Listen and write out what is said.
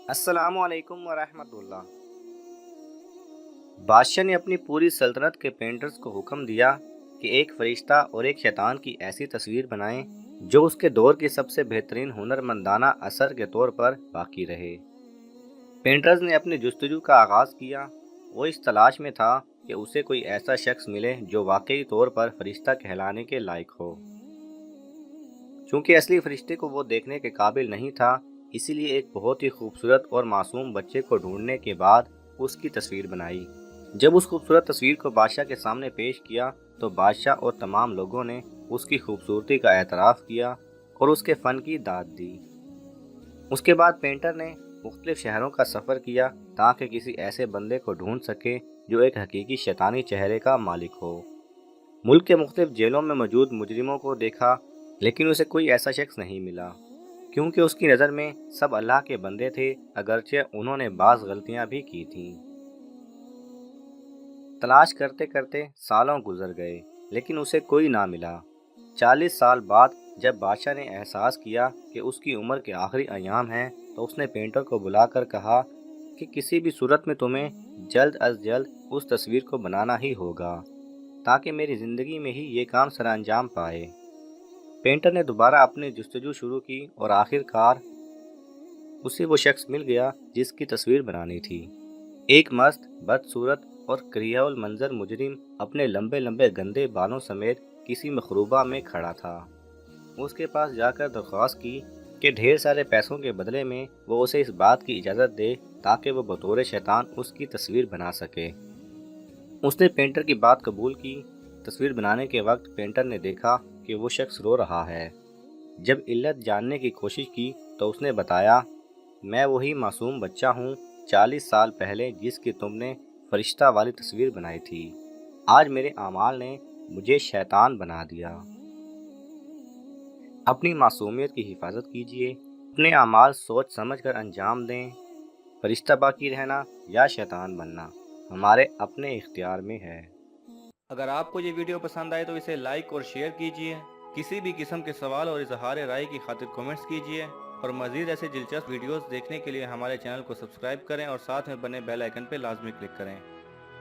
السلام علیکم ورحمۃ اللہ۔ بادشاہ نے اپنی پوری سلطنت کے پینٹرز کو حکم دیا کہ ایک فرشتہ اور ایک شیطان کی ایسی تصویر بنائیں جو اس کے دور کی سب سے بہترین ہنرمندانہ اثر کے طور پر باقی رہے۔ پینٹرز نے اپنی جستجو کا آغاز کیا۔ وہ اس تلاش میں تھا کہ اسے کوئی ایسا شخص ملے جو واقعی طور پر فرشتہ کہلانے کے لائق ہو۔ چونکہ اصلی فرشتے کو وہ دیکھنے کے قابل نہیں تھا، اسی لیے ایک بہت ہی خوبصورت اور معصوم بچے کو ڈھونڈنے کے بعد اس کی تصویر بنائی۔ جب اس خوبصورت تصویر کو بادشاہ کے سامنے پیش کیا تو بادشاہ اور تمام لوگوں نے اس کی خوبصورتی کا اعتراف کیا اور اس کے فن کی داد دی۔ اس کے بعد پینٹر نے مختلف شہروں کا سفر کیا تاکہ کسی ایسے بندے کو ڈھونڈ سکے جو ایک حقیقی شیطانی چہرے کا مالک ہو۔ ملک کے مختلف جیلوں میں موجود مجرموں کو دیکھا، لیکن اسے کوئی ایسا شخص نہیں ملا، کیونکہ اس کی نظر میں سب اللہ کے بندے تھے، اگرچہ انہوں نے بعض غلطیاں بھی کی تھیں۔ تلاش کرتے کرتے سالوں گزر گئے، لیکن اسے کوئی نہ ملا۔ 40 سال بعد جب بادشاہ نے احساس کیا کہ اس کی عمر کے آخری ایام ہیں تو اس نے پینٹر کو بلا کر کہا کہ کسی بھی صورت میں تمہیں جلد از جلد اس تصویر کو بنانا ہی ہوگا تاکہ میری زندگی میں ہی یہ کام سر انجام پائے۔ پینٹر نے دوبارہ اپنی جستجو شروع کی اور آخر کار اسے وہ شخص مل گیا جس کی تصویر بنانی تھی۔ ایک مست، بدصورت اور کریہ المنظر مجرم اپنے لمبے لمبے گندے بالوں سمیت کسی مخروبہ میں کھڑا تھا۔ اس کے پاس جا کر درخواست کی کہ ڈھیر سارے پیسوں کے بدلے میں وہ اسے اس بات کی اجازت دے تاکہ وہ بطور شیطان اس کی تصویر بنا سکے۔ اس نے پینٹر کی بات قبول کی۔ تصویر بنانے کے وقت پینٹر نے دیکھا کہ وہ شخص رو رہا ہے۔ جب علت جاننے کی کوشش کی تو اس نے بتایا، میں وہی معصوم بچہ ہوں 40 سال پہلے جس کی تم نے فرشتہ والی تصویر بنائی تھی۔ آج میرے اعمال نے مجھے شیطان بنا دیا۔ اپنی معصومیت کی حفاظت کیجیے، اپنے اعمال سوچ سمجھ کر انجام دیں۔ فرشتہ باقی رہنا یا شیطان بننا ہمارے اپنے اختیار میں ہے۔ اگر آپ کو یہ ویڈیو پسند آئے تو اسے لائک اور شیئر کیجیے۔ کسی بھی قسم کے سوال اور اظہار رائے کی خاطر کومنٹس کیجیے، اور مزید ایسے دلچسپ ویڈیوز دیکھنے کے لیے ہمارے چینل کو سبسکرائب کریں اور ساتھ میں بنے بیل آئیکن پہ لازمی کلک کریں۔